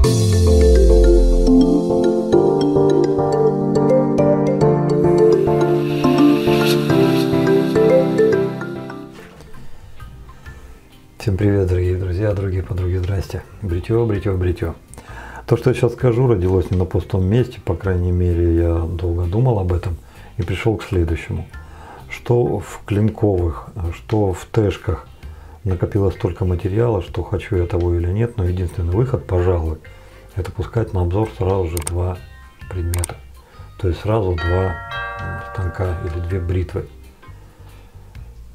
Всем привет, дорогие друзья, дорогие подруги, здрасте. Бритье. То, что я сейчас скажу, родилось не на пустом месте, по крайней мере, я долго думал об этом и пришел к следующему. Что в клинковых, что в тэшках накопилось столько материала, что хочу я того или нет, но единственный выход, пожалуй, это пускать на обзор сразу же два предмета. То есть сразу два станка или две бритвы.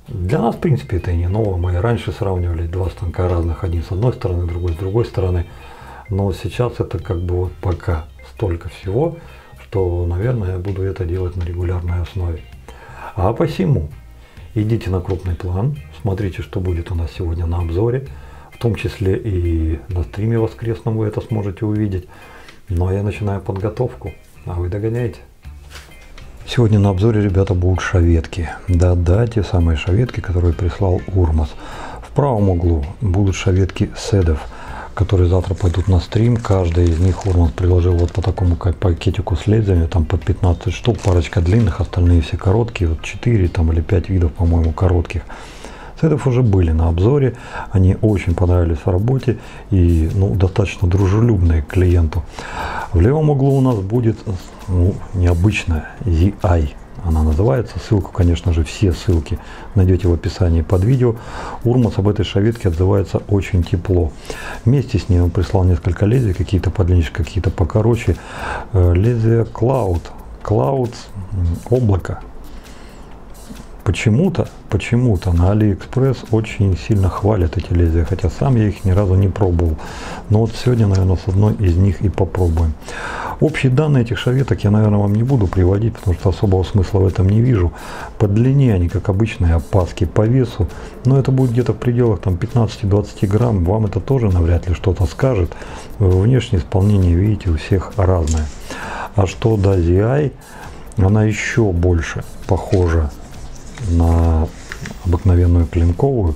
Для нас, в принципе, это и не ново. Мы и раньше сравнивали два станка разных, один с одной стороны, другой с другой стороны. Но сейчас это как бы вот пока столько всего, что, наверное, я буду это делать на регулярной основе. А посему идите на крупный план, смотрите, что будет у нас сегодня на обзоре, в том числе и на стриме воскресном вы это сможете увидеть. Ну а я начинаю подготовку, а вы догоняете. Сегодня на обзоре, ребята, будут шаветки. Да-да, те самые шаветки, которые прислал Урмас. В правом углу будут шаветки седов, которые завтра пойдут на стрим. Каждый из них Урмас приложил вот по такому пакетику с лезвиями, там по 15 штук, парочка длинных, остальные все короткие, вот 4 там, или 5 видов, по-моему, коротких. Седов уже были на обзоре, они очень понравились в работе и достаточно дружелюбные к клиенту. В левом углу у нас будет необычная ZI, она называется. Ссылку, конечно же, все ссылки найдете в описании под видео. Урмас об этой шаветке отзывается очень тепло. Вместе с ней он прислал несколько лезвий, какие-то подлиннее, какие-то покороче. Лезвие Cloud, облако. Почему-то на AliExpress очень сильно хвалят эти лезвия, хотя сам я их ни разу не пробовал. Но вот сегодня, наверное, с одной из них и попробуем. Общие данные этих шаветок я, наверное, вам не буду приводить, потому что особого смысла в этом не вижу. По длине они, как обычные опаски, по весу, но это будет где-то в пределах 15-20 грамм. Вам это тоже навряд ли что-то скажет. Внешнее исполнение, видите, у всех разное. А что до ZI, она еще больше похожа на обыкновенную клинковую.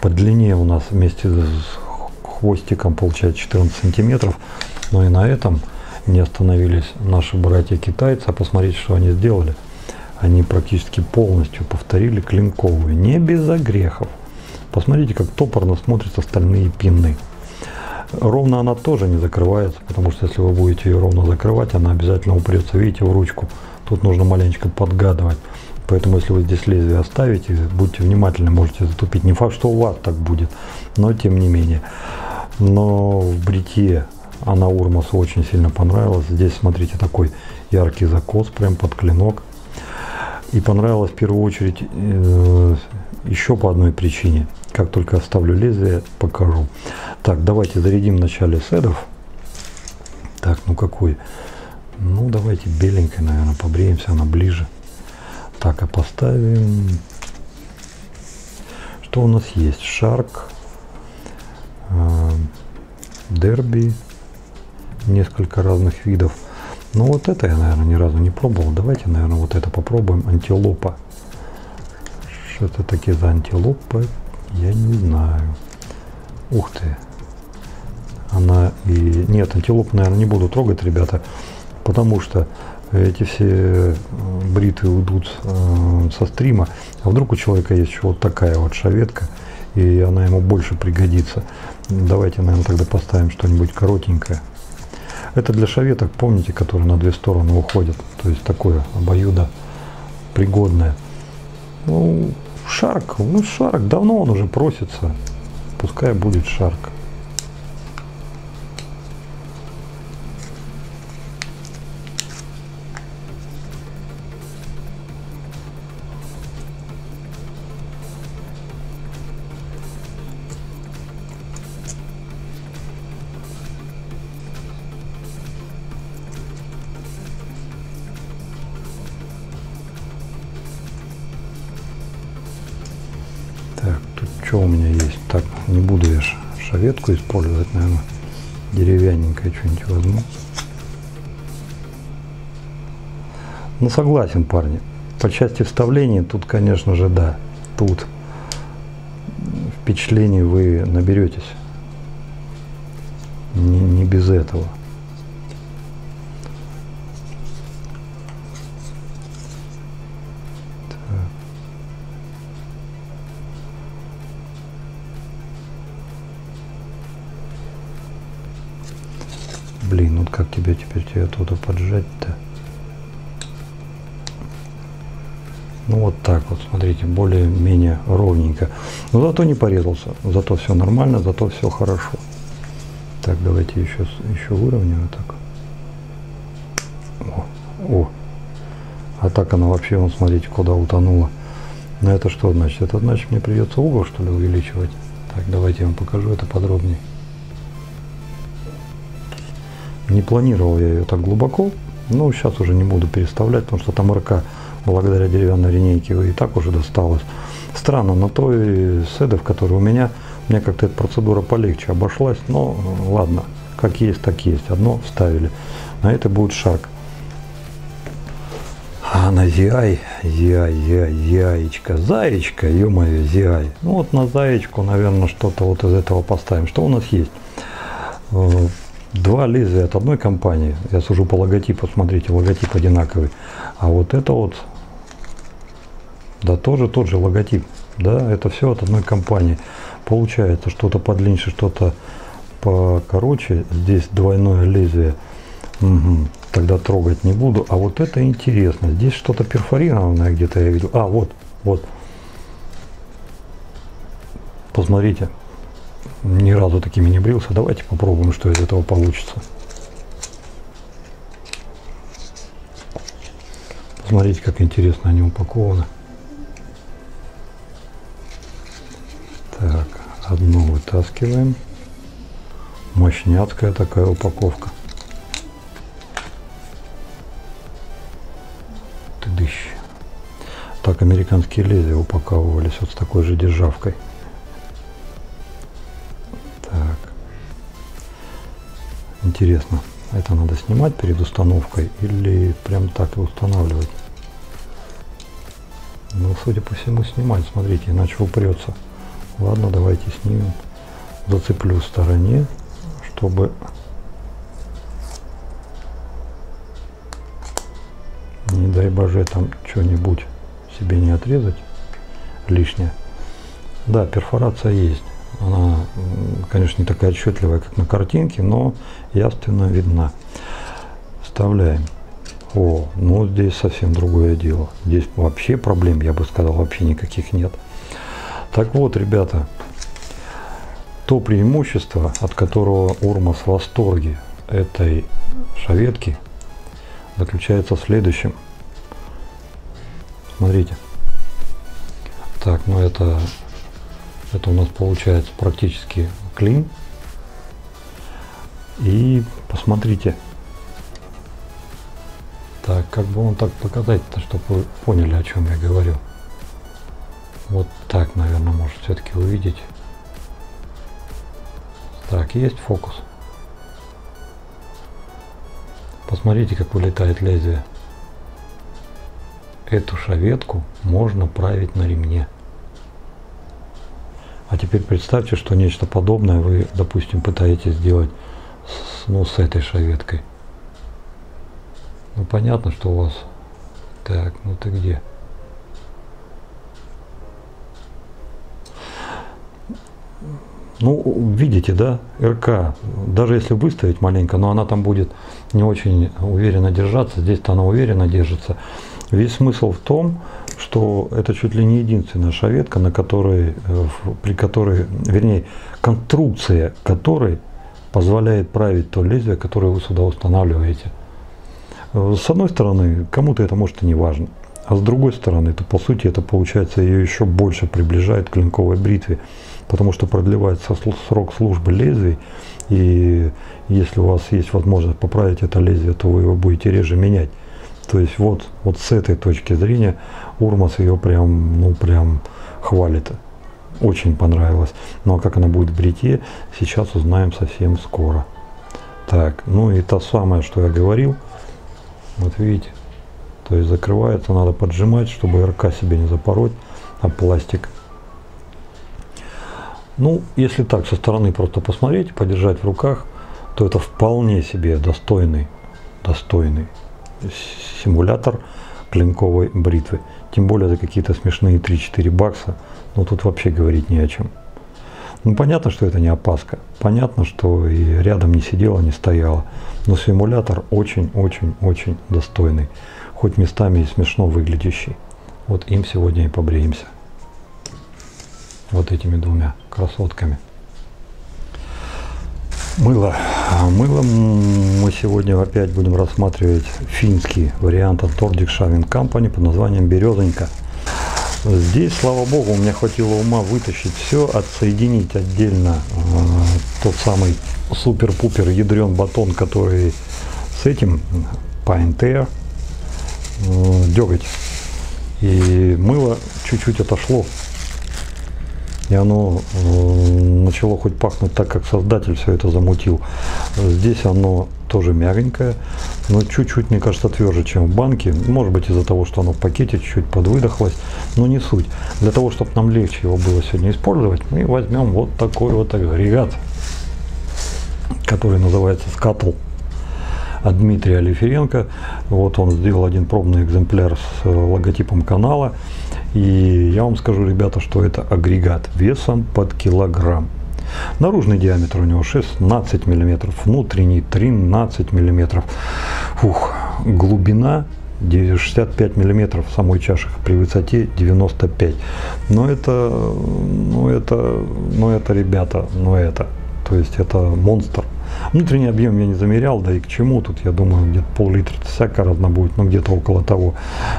По длине у нас вместе с хвостиком получается 14 сантиметров. Но и на этом не остановились наши братья-китайцы. А посмотрите, что они сделали. Они практически полностью повторили клинковую, не без огрехов. Посмотрите, как топорно смотрятся остальные пины. Ровно она тоже не закрывается, потому что если вы будете ее ровно закрывать, она обязательно упрется, видите, в ручку. Тут нужно маленечко подгадывать. Поэтому, если вы здесь лезвие оставите, будьте внимательны, можете затупить. Не факт, что у вас так будет, но тем не менее. Но в бритье она Урмасу очень сильно понравилась. Здесь, смотрите, такой яркий закос прям под клинок. И понравилось в первую очередь еще по одной причине. Как только оставлю лезвие, покажу. Так, давайте зарядим вначале седов. Так, какой? Давайте беленькой, наверное, побреемся, она ближе. Так, а поставим, что у нас есть? Шарк, Дерби, несколько разных видов. Но вот это я, наверное, ни разу не пробовал. Давайте, наверное, вот это попробуем. Антилопа. Что это такие за антилопы? Я не знаю. Ух ты. Она и... Нет, антилопу, наверное, не буду трогать, ребята, потому что эти все бритвы уйдут со стрима. А вдруг у человека есть еще вот такая вот шаветка, и она ему больше пригодится. Давайте, наверное, тогда поставим что-нибудь коротенькое. Это для шаветок, помните, которые на две стороны уходят. То есть такое обоюдо пригодное. Шарк. Шарк. Давно он уже просится. Пускай будет шарк. Так, тут что у меня есть? Так, не буду я шаветку использовать, наверное, деревянненькое что-нибудь возьму. Согласен, парни. По части вставления тут, конечно же, да. Тут впечатлений вы наберетесь. Не без этого. Блин, вот как тебя теперь оттуда поджать-то? Ну вот так вот, смотрите, более-менее ровненько. Но зато не порезался, зато все нормально, зато все хорошо. Так, давайте еще выровняем так. О. А так она вообще, вон, смотрите, куда утонула. Но это что значит? Это значит, мне придется угол, что ли, увеличивать. Так, давайте я вам покажу это подробнее. Не планировал я ее так глубоко, но сейчас уже не буду переставлять, потому что там РК, благодаря деревянной линейке, и так уже досталось. Странно, на той седов, который у меня как-то эта процедура полегче обошлась, но ладно, как есть, так есть. Одно вставили, на это будет шаг. А на зяечка, заячка, ё-моё, зяй. Ну вот на заячку, наверное, что-то вот из этого поставим. Что у нас есть? Два лезвия от одной компании. Я сужу по логотипу, смотрите, логотип одинаковый. А вот это вот, да, тоже тот же логотип. Да, это все от одной компании. Получается, что-то подлиннее, что-то покороче. Здесь двойное лезвие. Угу. Тогда трогать не буду. А вот это интересно. Здесь что-то перфорированное где-то я видел. А, вот. Посмотрите. Ни разу такими не брился. Давайте попробуем, что из этого получится. Посмотрите, как интересно они упакованы. Так, одну вытаскиваем. Мощняцкая такая упаковка. Тыдыщ. Так, американские лезвия упаковывались вот с такой же державкой. Интересно, это надо снимать перед установкой или прям так и устанавливать? Ну, судя по всему, снимать, смотрите, иначе упрется. Ладно, давайте снимем. Зацеплю в стороне, чтобы не дай боже там что-нибудь себе не отрезать лишнее. Да, перфорация есть. Она, конечно, не такая отчетливая, как на картинке, но явственно видна. Вставляем. О, ну здесь совсем другое дело. Здесь вообще проблем, я бы сказал, вообще никаких нет. Так вот, ребята, то преимущество, от которого Урмас в восторге этой шаветки, заключается в следующем. Смотрите. Так, ну это у нас получается практически клин. И посмотрите. Так, как бы вам так показать-то, чтобы вы поняли, о чем я говорю. Вот так, наверное, может все-таки увидеть. Так, есть фокус. Посмотрите, как вылетает лезвие. Эту шаветку можно править на ремне. А теперь представьте, что нечто подобное вы, допустим, пытаетесь сделать с этой шаветкой. Ну, понятно, что у вас... Так, ну ты где? Ну, видите, да, РК, даже если выставить маленько, но она там будет не очень уверенно держаться, здесь-то она уверенно держится. Весь смысл в том, что это чуть ли не единственная шаветка, при которой, вернее, конструкция которой позволяет править то лезвие, которое вы сюда устанавливаете. С одной стороны, кому-то это может и не важно, а с другой стороны, то по сути это получается ее еще больше приближает к клинковой бритве, потому что продлевается срок службы лезвий, и если у вас есть возможность поправить это лезвие, то вы его будете реже менять. То есть вот с этой точки зрения Урмас ее прям хвалит. Очень понравилось. Ну а как она будет в бритье, сейчас узнаем совсем скоро. Так, ну и то самое, что я говорил. Вот видите. То есть закрывается, надо поджимать, чтобы РК себе не запороть, а пластик. Ну, если так со стороны просто посмотреть, подержать в руках, что это вполне себе достойный симулятор клинковой бритвы. Тем более за какие-то смешные 3-4 бакса. Но тут вообще говорить не о чем. Ну, понятно, что это не опаска. Понятно, что и рядом не сидела, не стояла. Но симулятор очень-очень-очень достойный. Хоть местами и смешно выглядящий. Вот им сегодня и побреемся. Вот этими двумя красотками. Мыло. Мылом мы сегодня опять будем рассматривать финский вариант от Nordic Shaving Company под названием «Березонька». Здесь, слава богу, у меня хватило ума вытащить все, отсоединить отдельно тот самый супер-пупер ядрен батон, который с этим Pine Tear, деготь. И мыло чуть-чуть отошло. И оно начало хоть пахнуть так, как создатель все это замутил. Здесь оно тоже мягенькое, но чуть-чуть, мне кажется, тверже, чем в банке. Может быть, из-за того, что оно в пакете чуть-чуть подвыдохлось, но не суть. Для того, чтобы нам легче его было сегодня использовать, мы возьмем вот такой вот агрегат, который называется Scuttle от Дмитрия Алиференко. Вот он сделал один пробный экземпляр с логотипом канала. И я вам скажу, ребята, что это агрегат весом под килограмм. Наружный диаметр у него 16 мм, внутренний 13 мм. Фух, глубина 65 мм в самой чаше при высоте 95. Но это, ребята, то есть это монстр. Внутренний объем я не замерял, да и к чему тут, я думаю, где-то пол-литра всяко разно будет, но где-то около того.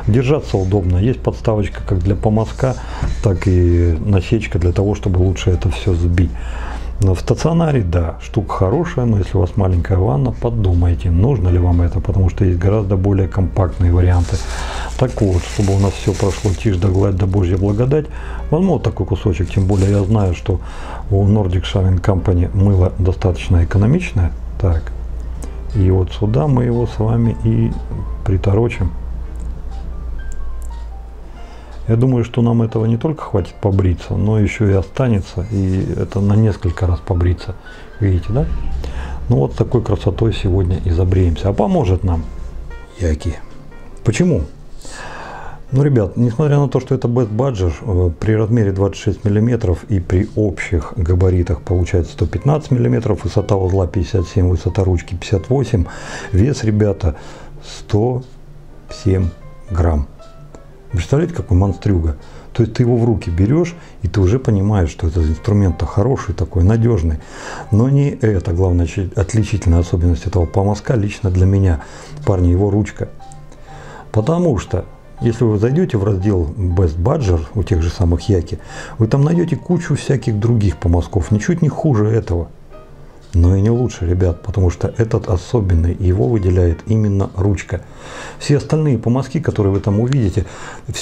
Держаться удобно, есть подставочка как для помазка, так и насечка для того, чтобы лучше это все сбить. Но в стационаре, да, штука хорошая, но если у вас маленькая ванна, подумайте, нужно ли вам это, потому что есть гораздо более компактные варианты. Так вот, чтобы у нас все прошло тишь да гладь да божья благодать, возьму вот такой кусочек, тем более я знаю, что у Nordic Shaving Company мыло достаточно экономичное. Так, и вот сюда мы его с вами и приторочим. Я думаю, что нам этого не только хватит побриться, но еще и останется, и это на несколько раз побриться. Видите, да? Ну вот такой красотой сегодня и забреемся. А поможет нам яки. Почему? Ну, ребят, несмотря на то, что это Best Badger, при размере 26 мм и при общих габаритах получается 115 мм, высота узла 57, высота ручки 58, вес, ребята, 107 грамм. Представляете, какой монстрюга? То есть ты его в руки берешь, и ты уже понимаешь, что этот инструмент-то хороший, такой надежный. Но не это главная отличительная особенность этого помазка лично для меня, парни, его ручка. Потому что, если вы зайдете в раздел Best Badger у тех же самых Яки, вы там найдете кучу всяких других помазков, ничуть не хуже этого. Но и не лучше, ребят, потому что этот особенный, его выделяет именно ручка. Все остальные помазки, которые вы там увидите,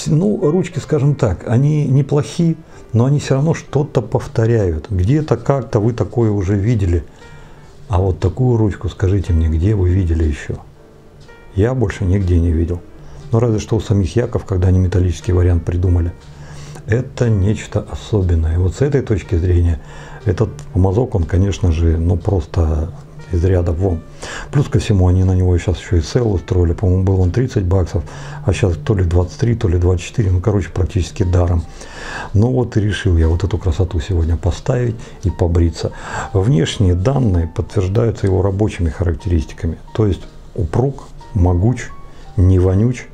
ну, ручки, скажем так, они неплохи, но они все равно что-то повторяют. Где-то как-то вы такое уже видели. А вот такую ручку, скажите мне, где вы видели еще? Я больше нигде не видел. Ну, разве что у самих Яков, когда они металлический вариант придумали. Это нечто особенное. И вот с этой точки зрения этот помазок, он, конечно же, ну просто из ряда вон. Плюс ко всему, они на него сейчас еще и сейл устроили. По-моему, был он 30 баксов, а сейчас то ли 23, то ли 24. Ну, короче, практически даром. Ну вот и решил я вот эту красоту сегодня поставить и побриться. Внешние данные подтверждаются его рабочими характеристиками. То есть упруг, могуч, не вонюч.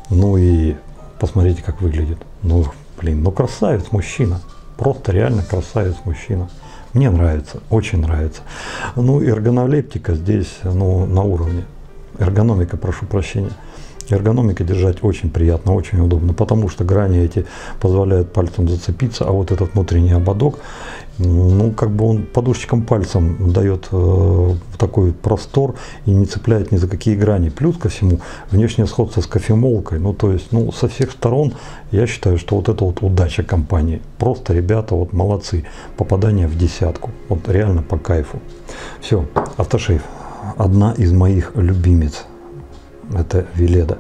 Ну и посмотрите, как выглядит. Ну, блин, ну красавец мужчина. Просто реально красавец мужчина. Мне нравится, очень нравится. Ну, эргономептика здесь, ну, на уровне. Эргономика, прошу прощения. Эргономика держать очень приятно, очень удобно, потому что грани эти позволяют пальцем зацепиться, а вот этот внутренний ободок, ну, как бы он подушечком пальцем дает такой простор и не цепляет ни за какие грани. Плюс ко всему, внешнее сходство с кофемолкой, ну, то есть, ну, со всех сторон, я считаю, что вот это вот удача компании. Просто ребята вот молодцы, попадание в десятку, вот реально по кайфу. Все, автошейв, одна из моих любимец. Это Веледа.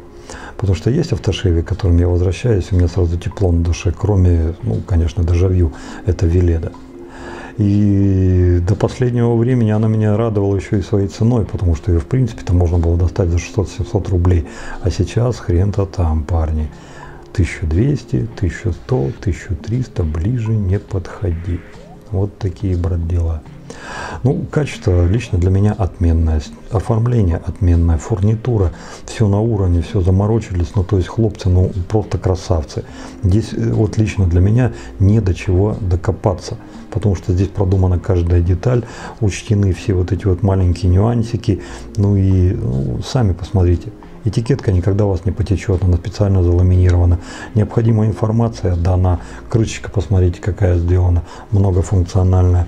Потому что есть автошейвы, к которым я возвращаюсь, и у меня сразу тепло на душе, кроме, ну, конечно, дежавю, это Веледа. И до последнего времени она меня радовала еще и своей ценой, потому что ее в принципе-то можно было достать за 600-700 рублей. А сейчас хрен-то там, парни. 1200, 1100, 1300, ближе не подходи. Вот такие, брат, дела. Ну, качество лично для меня отменное, оформление отменное, фурнитура, все на уровне, все заморочились, ну, то есть хлопцы, ну, просто красавцы. Здесь вот лично для меня не до чего докопаться, потому что здесь продумана каждая деталь, учтены все вот эти вот маленькие нюансики, ну и сами посмотрите. Этикетка никогда у вас не потечет, она специально заламинирована. Необходимая информация дана, крышечка, посмотрите, какая сделана, многофункциональная.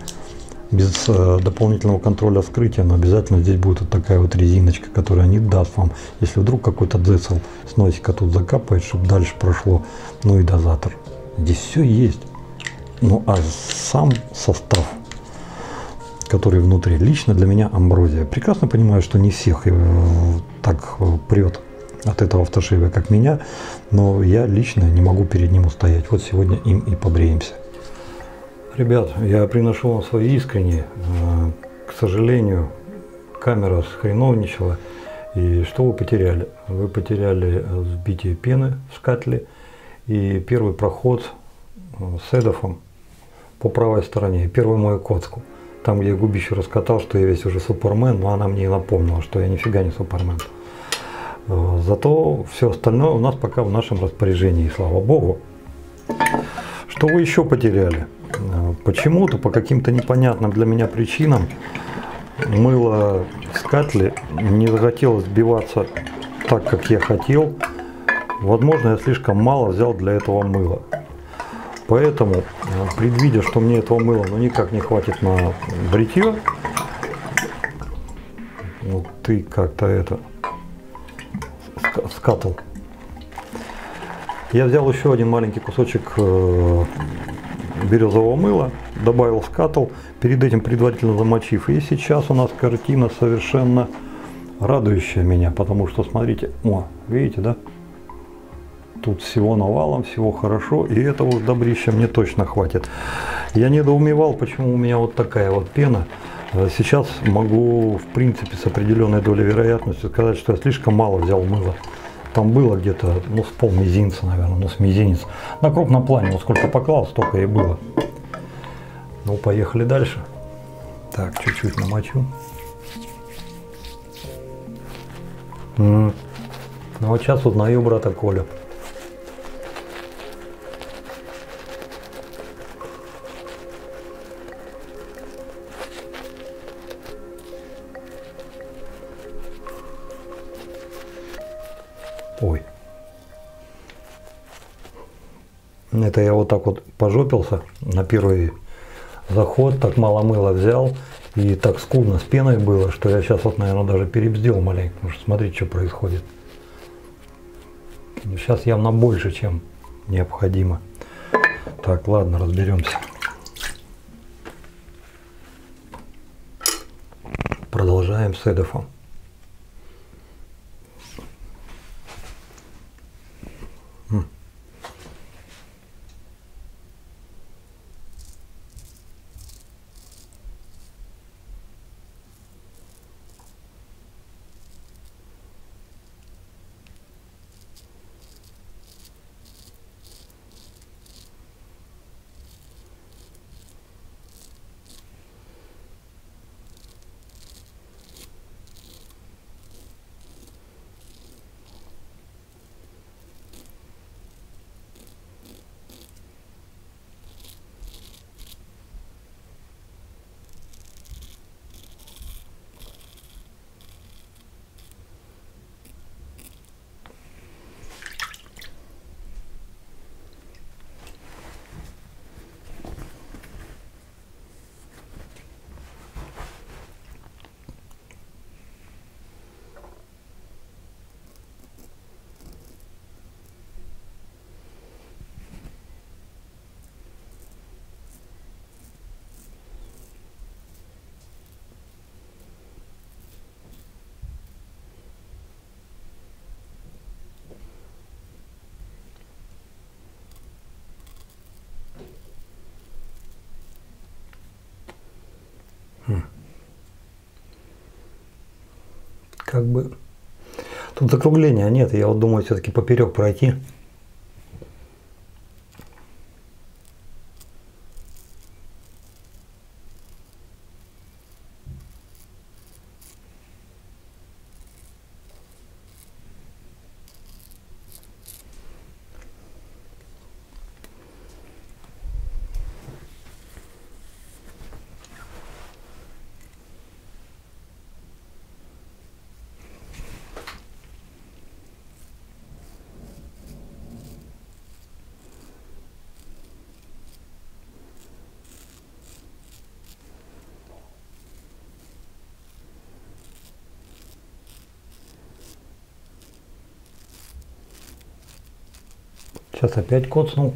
Без дополнительного контроля вскрытия, но обязательно здесь будет вот такая вот резиночка, которая не даст вам, если вдруг какой-то децл с носика тут закапает, чтобы дальше прошло, ну и дозатор. Здесь все есть. Ну а сам состав, который внутри, лично для меня амброзия. Прекрасно понимаю, что не всех так прет от этого автошейва, как меня, но я лично не могу перед ним устоять. Вот сегодня им и побреемся. Ребят, я приношу вам свои искренние. К сожалению, камера схреновничала. И что вы потеряли? Вы потеряли сбитие пены в скатле и первый проход с эдофом по правой стороне, первую мою коцку. Там, где я губище раскатал, что я весь уже Супермен, но она мне и напомнила, что я нифига не Супермен. Зато все остальное у нас пока в нашем распоряжении, слава богу. Что вы еще потеряли? Почему-то, по каким-то непонятным для меня причинам, мыло в скатле не захотело сбиваться так, как я хотел. Возможно, я слишком мало взял для этого мыла. Поэтому, предвидя, что мне этого мыла ну никак не хватит на бритье, вот ты как-то это скатал. Я взял еще один маленький кусочек березового мыла, добавил в скатл, перед этим предварительно замочив. И сейчас у нас картина совершенно радующая меня, потому что, смотрите, о, видите, да? Тут всего навалом, всего хорошо, и этого уж добрища мне точно хватит. Я недоумевал, почему у меня вот такая вот пена. Сейчас могу, в принципе, с определенной долей вероятности сказать, что я слишком мало взял мыла. Там было где-то, ну, с полмизинца, наверное, ну, с мизинец. На крупном плане, вот сколько поклал, столько и было. Ну, поехали дальше. Так, чуть-чуть намочу. Ну, вот сейчас узнаю брата Колю. Ой. Это я вот так вот пожопился на первый заход, так мало мыла взял и так скудно с пеной было, что я сейчас вот, наверное, даже перебздел маленько, потому что смотрите, что происходит. Сейчас явно больше, чем необходимо. Так, ладно, разберемся. Продолжаем с эдофом. как бы тут закругления нет, я вот думаю все-таки поперек пройти. Сейчас опять коцнул.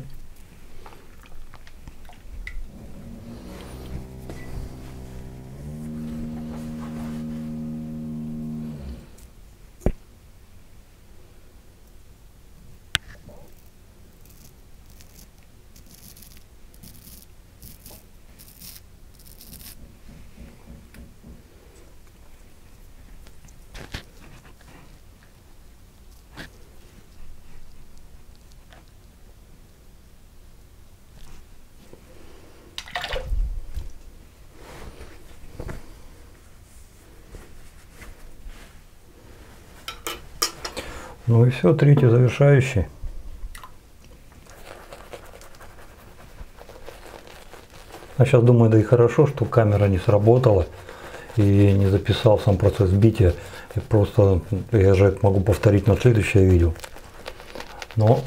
Ну и все, третий завершающий. А сейчас думаю, да и хорошо, что камера не сработала и не записал сам процесс бития. И просто я же это могу повторить на следующее видео. Но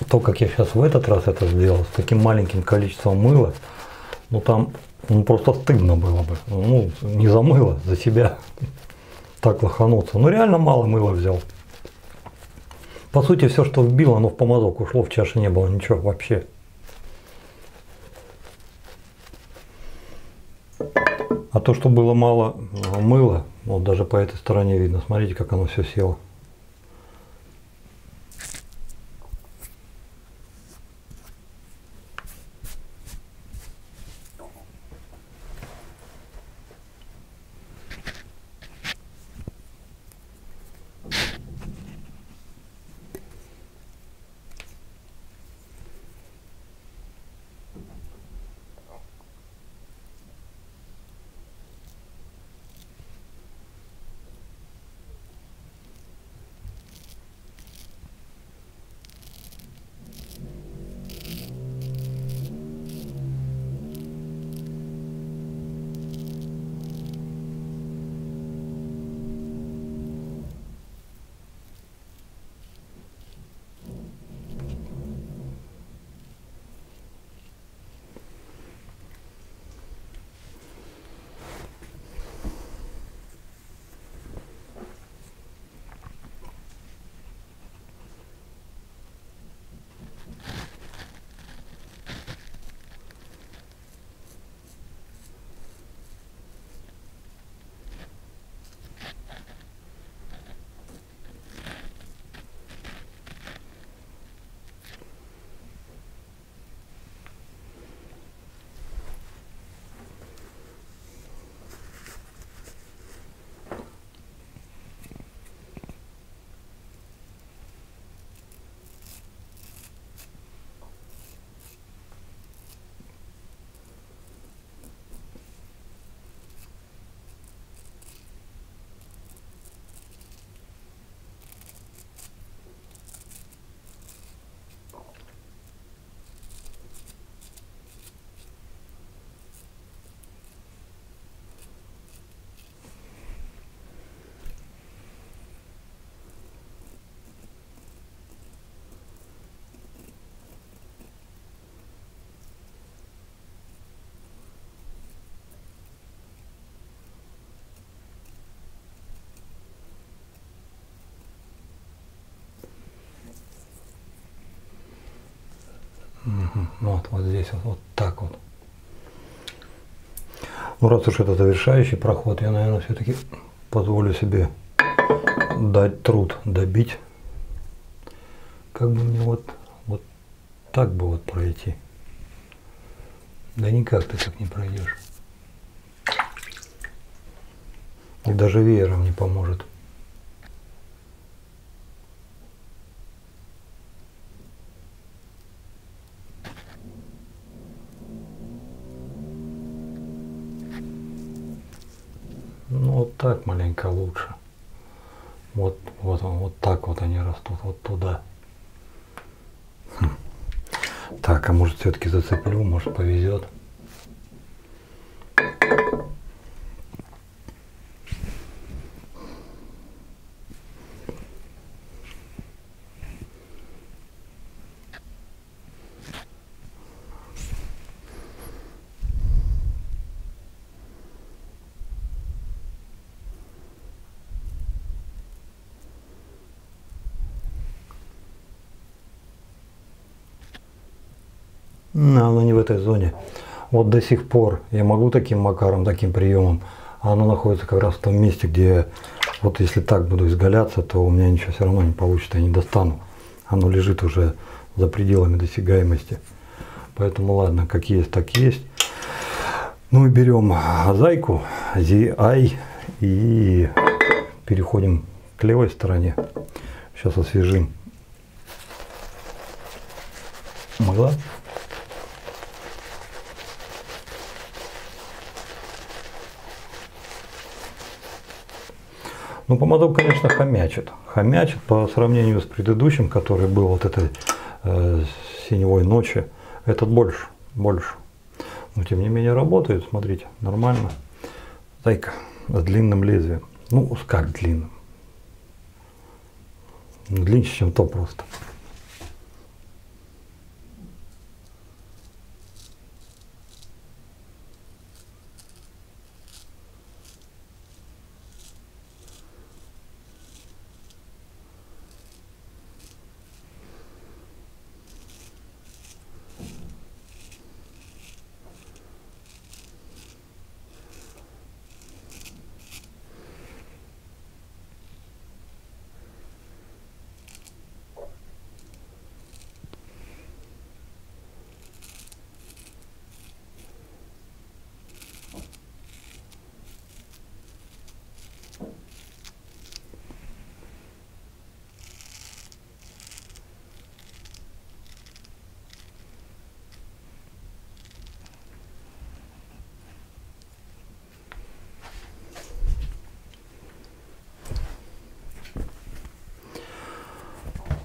то, как я сейчас в этот раз это сделал, с таким маленьким количеством мыла, ну там просто стыдно было бы. Ну, не за мыло, за себя так лохануться. Ну реально мало мыла взял. По сути, все, что вбил, оно в помазок ушло, в чаше не было ничего вообще. А то, что было мало мыла, вот даже по этой стороне видно, смотрите, как оно все село. Вот здесь вот так вот. Ну раз уж это завершающий проход, я, наверное, все-таки позволю себе дать труд добить. Как бы мне вот так бы вот пройти. Да никак ты так не пройдешь. И даже веером не поможет. Ну вот так маленько лучше. Вот он, вот так вот они растут, вот туда. Так, а может все-таки зацеплю, может повезет. Но оно не в этой зоне. Вот до сих пор я могу таким макаром, таким приемом, а оно находится как раз в том месте, где вот если так буду изгаляться, то у меня ничего все равно не получится, я не достану. Оно лежит уже за пределами досягаемости. Поэтому ладно, как есть, так есть. Ну и берем зайку, ZI, и переходим к левой стороне. Сейчас освежим. Могла? Ну, помадок, конечно, хомячит. Хомячит по сравнению с предыдущим, который был вот этой синевой ночи. Этот больше. Но тем не менее работает, смотрите, нормально. Зайка с длинным лезвием. Ну, как длинным? Длиннее, чем то просто.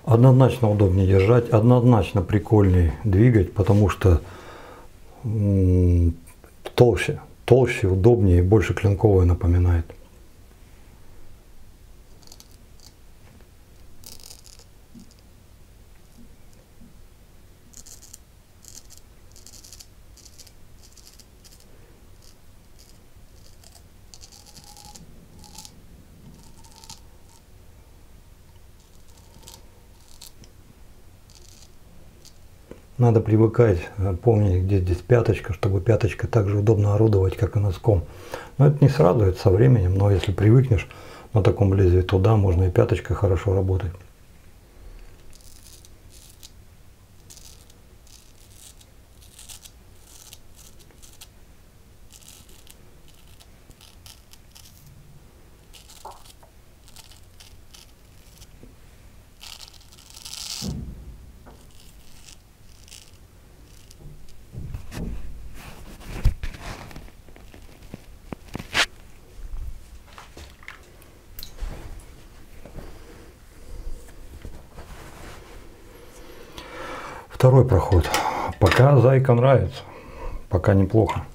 Однозначно удобнее держать, однозначно прикольнее двигать, потому что толще, удобнее и больше клинковое напоминает. Надо привыкать, помнить, где здесь пяточка, чтобы пяточкой так же удобно орудовать, как и носком. Но это не сразу, это со временем, но если привыкнешь на таком лезвии, то да, можно и пяточкой хорошо работать. Второй проход. Пока зайка нравится, пока неплохо.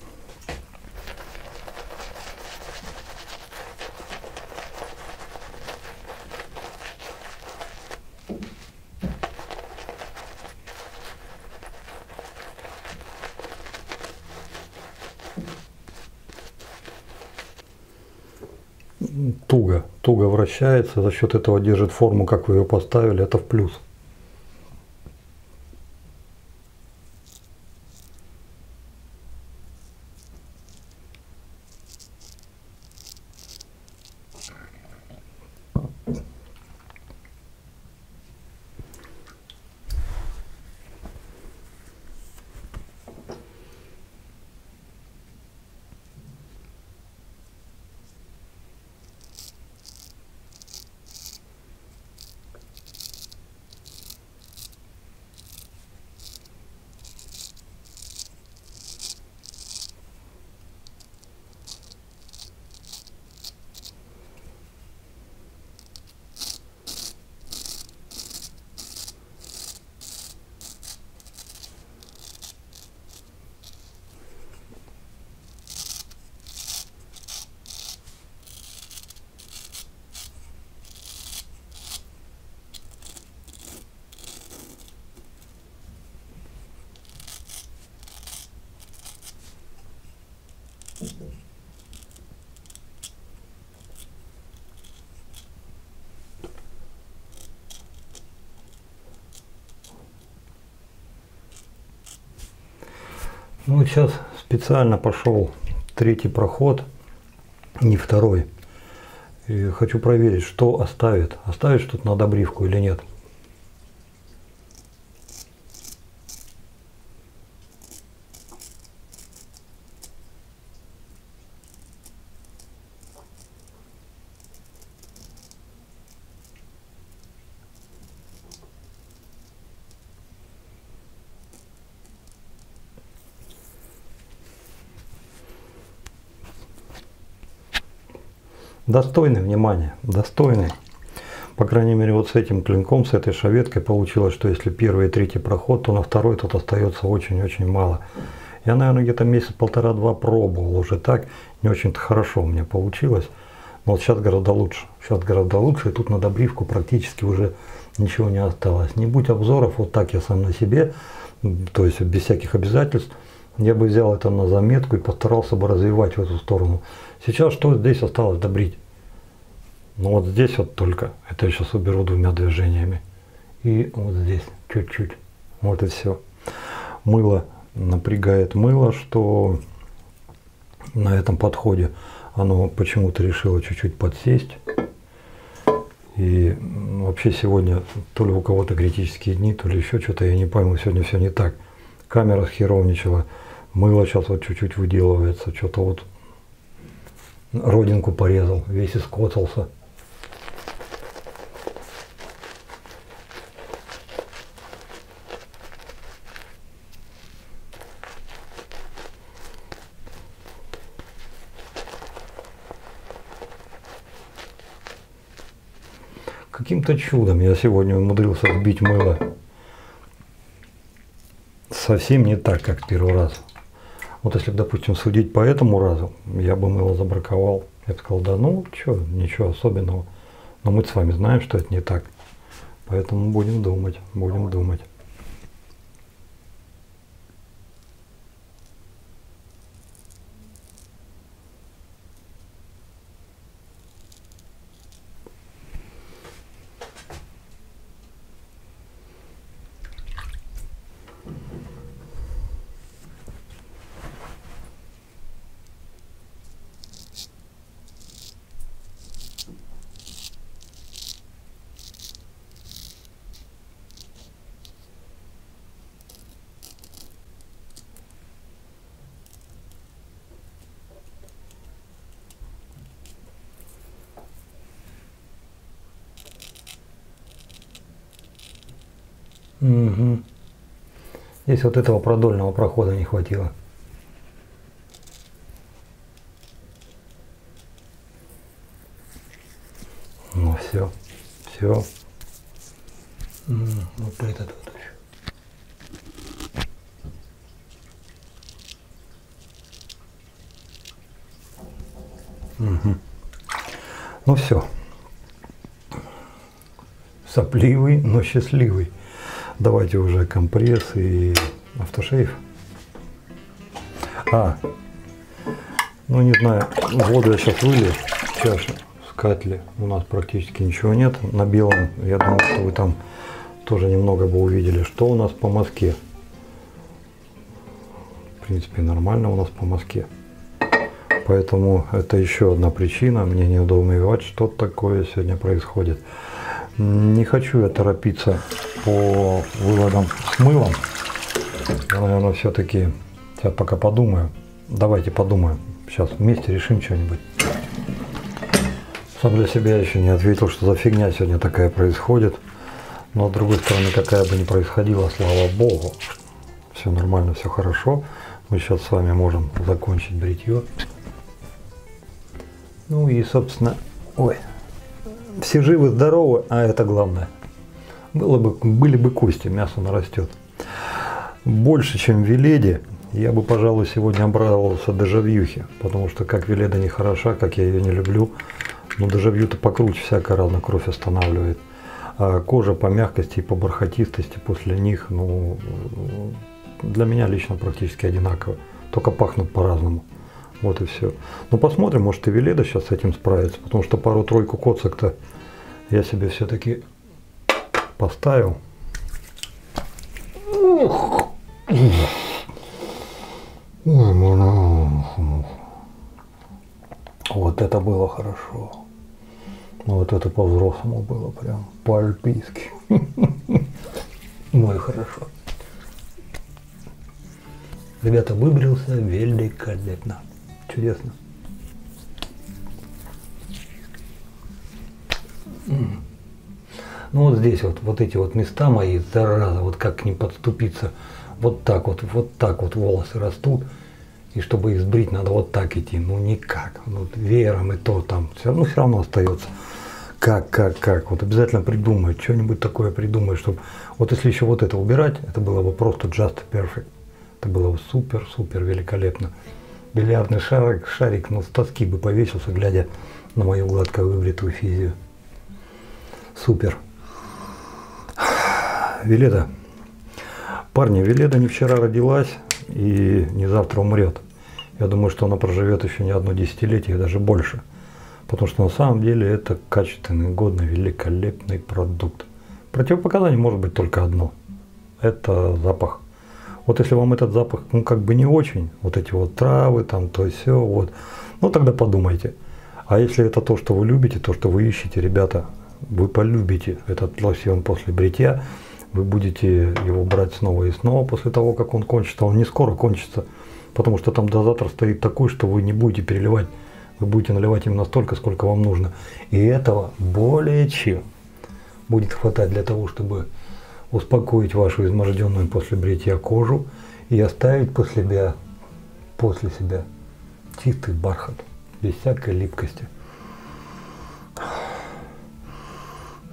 Туго вращается, за счет этого держит форму, как вы ее поставили, это в плюс. Ну, вот сейчас специально пошел третий проход, не второй. И хочу проверить, что оставит. Оставит что-то на добривку или нет. Достойный внимания, достойный. По крайней мере, вот с этим клинком, с этой шаветкой получилось, что если первый и третий проход, то на второй тут остается очень-очень мало. Я, наверное, где-то месяц, полтора-два пробовал уже так. Не очень-то хорошо у меня получилось. Но вот сейчас гораздо лучше. Сейчас гораздо лучше. И тут на добривку практически уже ничего не осталось. Не будь обзоров, вот так я сам на себе, то есть без всяких обязательств, я бы взял это на заметку и постарался бы развивать в эту сторону. Сейчас что здесь осталось добрить? Ну вот здесь вот только. Это я сейчас уберу двумя движениями. И вот здесь чуть-чуть. Вот и все. Мыло напрягает мыло, что на этом подходе оно почему-то решило чуть-чуть подсесть. И вообще сегодня то ли у кого-то критические дни, то ли еще что-то, я не пойму, сегодня все не так. Камера схеровничала. Мыло сейчас вот чуть-чуть выделывается, что-то вот родинку порезал, весь искоцался. Каким-то чудом я сегодня умудрился сбить мыло совсем не так, как в первый раз. Вот если, допустим, судить по этому разу, я бы мыло забраковал. Я бы сказал, да ну, что, ничего особенного. Но мы с вами знаем, что это не так. Поэтому будем думать, будем думать. Угу. Здесь вот этого продольного прохода не хватило. Ну все, все. Вот этот вот еще. Угу. Ну все. Сопливый, но счастливый. Давайте уже компресс и автошейв. Ну не знаю, воду я сейчас вылью в чашу, в катле. У нас практически ничего нет. На белом, я думаю, что вы там тоже немного бы увидели, что у нас по мазке. В принципе, нормально у нас по мазке. Поэтому это еще одна причина. Мне недоумевать, что такое сегодня происходит. Не хочу я торопиться по выводам с мылом. Я, наверное, все-таки сейчас пока подумаю. Давайте подумаем. Сейчас вместе решим что-нибудь. Сам для себя еще не ответил, что за фигня сегодня такая происходит. Но с другой стороны, какая бы ни происходила, слава богу, все нормально, все хорошо. Мы сейчас с вами можем закончить бритье. Ну и, собственно, все живы, здоровы, а это главное. Были бы кости, мясо нарастет. Больше, чем в Веледе, я бы, пожалуй, сегодня обрадовался дежавьюхе, потому что как Веледа не хороша, как я ее не люблю, но дежавью-то покруче всяко разно кровь останавливает. А кожа по мягкости и по бархатистости после них, ну, для меня лично практически одинаково, только пахнут по-разному. Вот и все. Ну посмотрим, может и Веледа сейчас с этим справится, потому что пару-тройку коцок-то я себе все-таки поставил. вот это было хорошо. Ну вот это по-взрослому было прям, по-альпийски. Ну и хорошо. Ребята, выбрился великолепно. Чудесно. Ну вот здесь вот эти вот места мои, зараза, вот как к ним подступиться. Вот так вот волосы растут. И чтобы их сбрить, надо вот так идти. Ну никак. Вот веером и то там. Все равно остается. Как? Вот обязательно придумай. Что-нибудь такое придумай, чтобы... Вот если еще вот это убирать, это было бы просто just perfect. Это было бы супер великолепно. Бильярдный шарик, ну с тоски бы повесился, глядя на мою гладко выбритую физию. Супер. Веледа. Парни, Веледа не вчера родилась и не завтра умрет. Я думаю, что она проживет еще не одно десятилетие, даже больше. Потому что на самом деле это качественный, годный, великолепный продукт. Противопоказание может быть только одно. Это запах. Вот если вам этот запах, ну как бы не очень, вот эти вот травы, там то и все, вот, ну тогда подумайте. А если это то, что вы любите, то, что вы ищете, ребята, вы полюбите этот лосьон после бритья. Вы будете его брать снова и снова после того, как он кончится. Он не скоро кончится, потому что там дозатор стоит такой, что вы не будете переливать. Вы будете наливать именно столько, сколько вам нужно. И этого более чем будет хватать для того, чтобы успокоить вашу изможденную после бритья кожу и оставить после себя чистый бархат, без всякой липкости.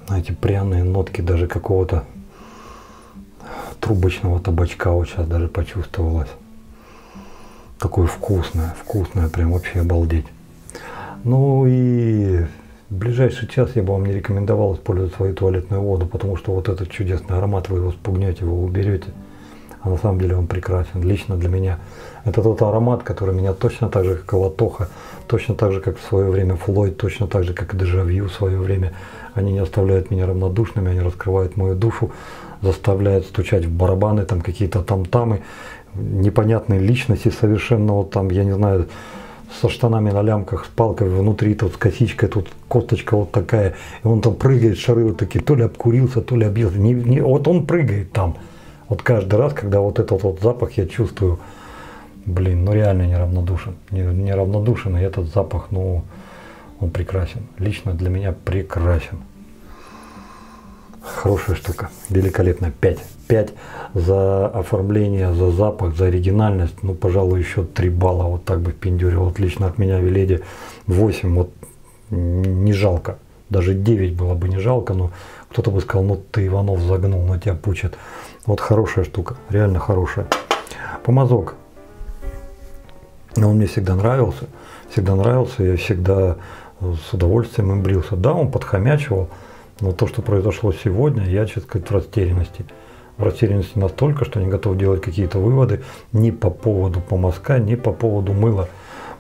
Эти пряные нотки даже какого-то трубочного табачка вот сейчас даже почувствовалось. Такое вкусное, прям вообще обалдеть. Ну и в ближайший час я бы вам не рекомендовал использовать свою туалетную воду, потому что вот этот чудесный аромат, вы его спугнете, вы уберете. А на самом деле он прекрасен. Лично для меня это тот аромат, который меня точно так же, как и Латоха, точно так же, как в свое время Флойд, точно так же, как и Дежавью в свое время. Они не оставляют меня равнодушными, они раскрывают мою душу, заставляют стучать в барабаны, там какие-то там-тамы, непонятные личности совершенно, вот там, я не знаю, со штанами на лямках, с палкой внутри, тут с косичкой, тут косточка вот такая, и он там прыгает, шары вот такие, то ли обкурился, то ли объелся, вот он прыгает там. Вот каждый раз, когда вот этот вот запах я чувствую, блин, ну реально неравнодушен, неравнодушен, и этот запах, ну, он прекрасен, лично для меня прекрасен. Хорошая штука, великолепно. 5 за оформление, за запах, за оригинальность, ну, пожалуй, еще 3 балла, вот так бы впендюрил. Вот лично от меня Веледе 8, вот не жалко, даже 9 было бы не жалко, но кто-то бы сказал, ну ты, Иванов, загнул, но тебя пучат. Вот хорошая штука, реально хорошая. Помазок, он мне всегда нравился, я всегда с удовольствием им брился. Да, он подхомячивал. Но то, что произошло сегодня, я, честно сказать, в растерянности. В растерянности настолько, что не готов делать какие-то выводы ни по поводу помазка, ни по поводу мыла.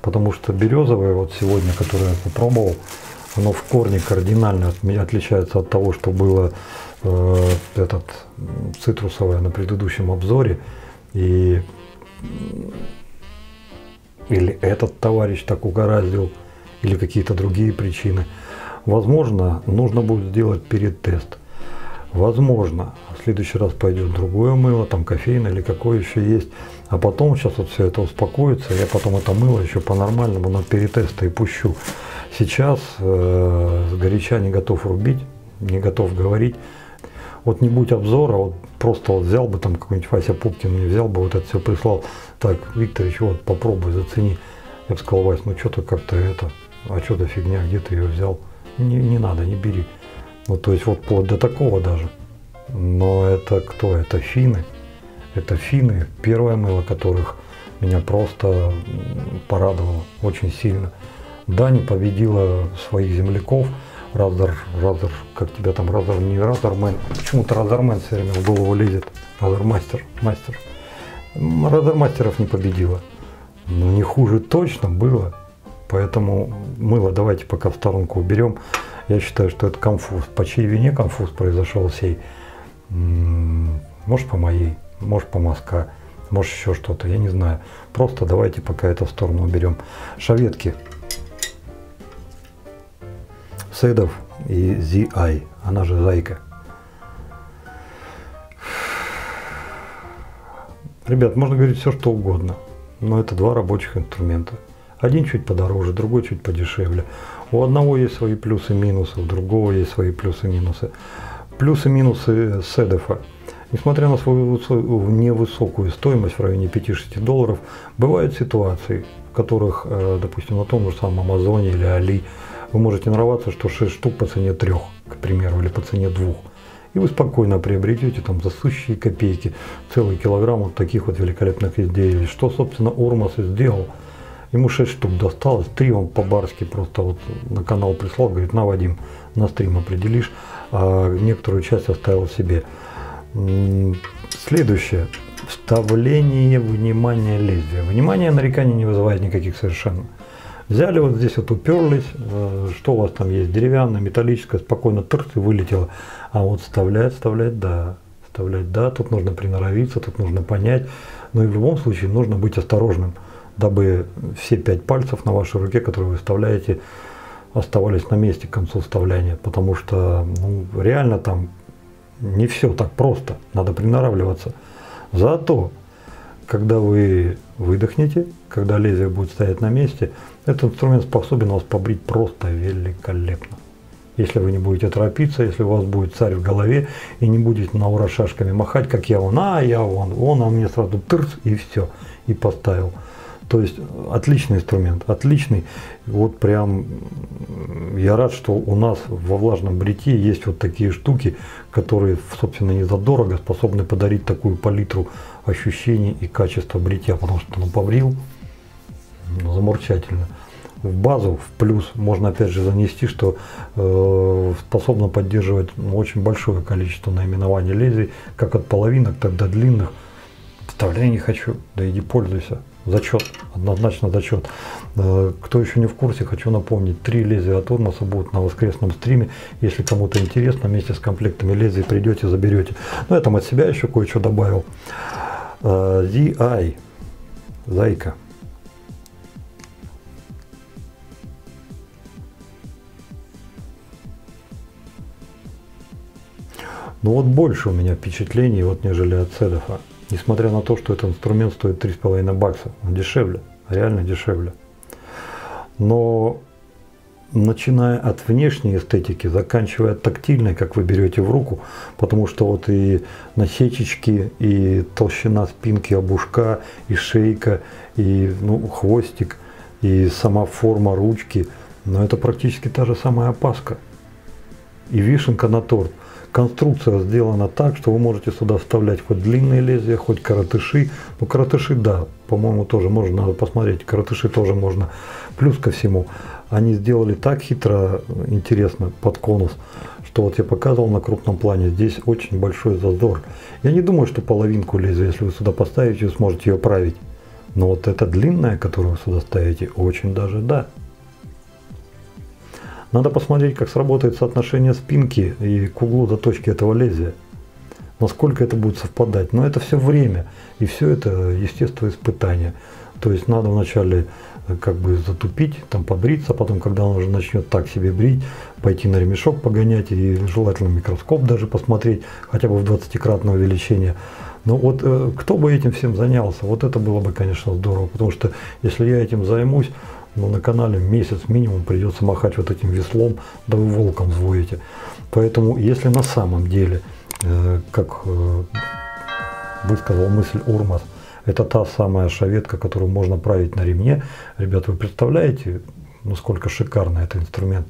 Потому что березовое вот сегодня, которое я попробовал, оно в корне кардинально отличается от того, что было цитрусовое на предыдущем обзоре. Или этот товарищ так угораздил, или какие-то другие причины. Возможно, нужно будет сделать перед-тест. Возможно, в следующий раз пойдет другое мыло, там кофейное или какое еще есть. А потом, сейчас вот все это успокоится, я потом это мыло еще по-нормальному на перетесты и пущу. Сейчас сгоряча не готов рубить, не готов говорить. Вот не будь обзора, вот просто вот взял бы там какой-нибудь Вася Пупкин, мне взял бы вот это все прислал. Так, Викторович, вот попробуй, зацени. Я бы сказал, Вась, ну что-то как-то это, а что за фигня, где ты ее взял? Не надо, не бери. Ну, то есть вот вплоть до такого даже. Но это кто? Это финны. Это финны, первое мыло которых меня просто порадовало очень сильно. Дани победила своих земляков. Разор, как тебя там, Разор, не Разормен. Почему-то Разормен все время в голову лезет. Разормастер, мастер. Разормастеров не победила. Но не хуже точно было. Поэтому мыло давайте пока в сторонку уберем. Я считаю, что это конфуз. По чьей вине конфуз произошел сей? Может, по моей, может, по мазка, может, еще что-то, я не знаю. Просто давайте пока это в сторону уберем. Шаветки. Седов и ZI, она же Зайка. Ребят, можно говорить все что угодно, но это два рабочих инструмента. Один чуть подороже, другой чуть подешевле. У одного есть свои плюсы и минусы, у другого есть свои плюсы и минусы. Плюсы и минусы Седофа. Несмотря на свою невысокую стоимость в районе 5-6 долларов, бывают ситуации, в которых, допустим, на том же самом Амазоне или Али, вы можете нарваться, что 6 штук по цене 3, к примеру, или по цене 2. И вы спокойно приобретете там за сущие копейки целый килограмм вот таких вот великолепных изделий. Что, собственно, Урмас и сделал. Ему 6 штук досталось, 3 он по-барски просто вот на канал прислал, говорит, на, Вадим, на стрим определишь, а некоторую часть оставил себе. Следующее. Вставление внимания лезвия. Внимание нареканий не вызывает никаких совершенно. Взяли вот здесь вот уперлись, что у вас там есть, деревянное, металлическое, спокойно тырц и вылетело. А вот вставлять, да, тут нужно приноровиться, тут нужно понять. Но и в любом случае нужно быть осторожным, дабы все 5 пальцев на вашей руке, которые вы вставляете, оставались на месте к концу вставляния. Потому что реально там не все так просто, надо приноравливаться. Зато, когда вы выдохнете, когда лезвие будет стоять на месте, этот инструмент способен вас побрить просто великолепно. Если вы не будете торопиться, если у вас будет царь в голове и не будете на ура шашками махать, как я вон, а мне сразу тырц и все, и поставил. То есть отличный инструмент, отличный. Вот прям я рад, что у нас во влажном бритье есть вот такие штуки, которые, собственно, не задорого способны подарить такую палитру ощущений и качества бритья, потому что побрил замурчательно. В базу, в плюс можно опять же занести, что способно поддерживать очень большое количество наименований лезвий, как от половинок, так до длинных. Вставляй не хочу, да иди пользуйся. Зачет, однозначно зачет. Кто еще не в курсе, хочу напомнить, 3 лезвия от Урмаса будут на воскресном стриме. Если кому-то интересно, вместе с комплектами лезвий придете, заберете. Ну, я там от себя еще кое-что добавил. ZI, Зайка. Ну вот больше у меня впечатлений, вот, нежели от Седофа. Несмотря на то, что этот инструмент стоит 3,5 бакса. Он дешевле, реально дешевле. Но начиная от внешней эстетики, заканчивая тактильной, как вы берете в руку, потому что вот и насечечки, и толщина спинки обушка, и шейка, и хвостик, и сама форма ручки, но это практически та же самая опаска. И вишенка на торт. Конструкция сделана так, что вы можете сюда вставлять хоть длинные лезвия, хоть коротыши. Ну, коротыши, да, по-моему, тоже можно, надо посмотреть. Коротыши тоже можно. Плюс ко всему, они сделали так хитро, интересно, под конус, что вот я показывал на крупном плане, здесь очень большой зазор. Я не думаю, что половинку лезвия, если вы сюда поставите, вы сможете ее править. Но вот эта длинная, которую вы сюда ставите, очень даже да. Надо посмотреть, как сработает соотношение спинки и к углу заточки этого лезвия. Насколько это будет совпадать. Но это все время. И все это естественное испытание. То есть надо вначале как бы затупить, там побриться, потом, когда он уже начнет так себе брить, пойти на ремешок погонять и желательно микроскоп даже посмотреть, хотя бы в 20-кратное увеличение. Но вот кто бы этим всем занялся, вот это было бы, конечно, здорово. Потому что если я этим займусь, но на канале месяц минимум придется махать вот этим веслом, да вы волком взвоите. Поэтому, если на самом деле, как высказал мысль Урмас, это та самая шаветка, которую можно править на ремне, ребята, вы представляете, насколько шикарный это инструмент?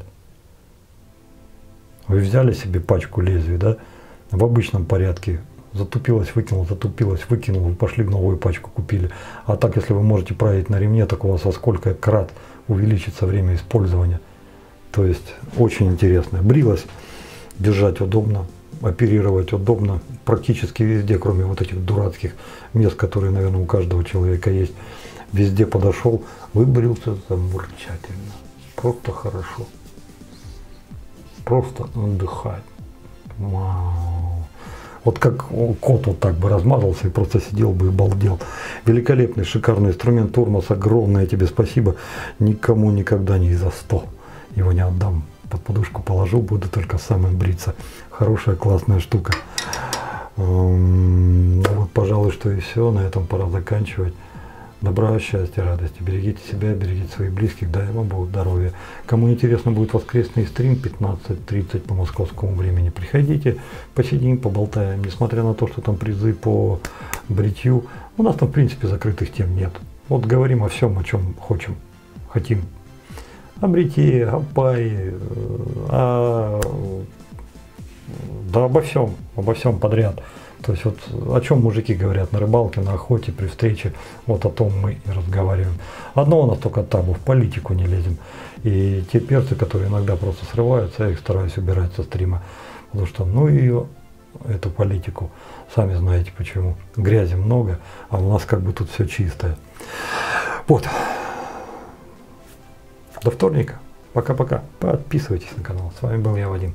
Вы взяли себе пачку лезвий, да, в обычном порядке, затупилась, выкинул, вы пошли в новую пачку купили. А так, если вы можете править на ремне, так у вас во сколько крат увеличится время использования. То есть, очень интересно. Брилось, держать удобно, оперировать удобно, практически везде, кроме вот этих дурацких мест, которые, наверное, у каждого человека есть. Везде подошел, выбрился замурчательно. Просто хорошо. Просто отдыхать. Вау. Вот как кот вот так бы размазался и просто сидел бы и балдел. Великолепный, шикарный инструмент Урмас. Огромное тебе спасибо. Никому никогда не за 100 его не отдам. под подушку положу, буду только самым бриться. Хорошая, классная штука. Вот, пожалуй, что и все. На этом пора заканчивать. Добра, счастья, радости. Берегите себя, берегите своих близких. Дай вам Бог здоровья. Кому интересно будет воскресный стрим 15:30 по московскому времени, приходите, посидим, поболтаем. Несмотря на то, что там призы по бритью, у нас там в принципе закрытых тем нет. Вот говорим о всем, о чем хотим. О бритье, о пае, да обо всем подряд. То есть вот о чем мужики говорят на рыбалке, на охоте, при встрече, вот о том мы и разговариваем. Одно у нас только табу, в политику не лезем. И те перцы, которые иногда просто срываются, я их стараюсь убирать со стрима. Потому что, ну ее, эту политику, сами знаете почему. Грязи много, а у нас как бы тут все чистое. Вот. До вторника. Пока-пока. Подписывайтесь на канал. С вами был я, Вадим.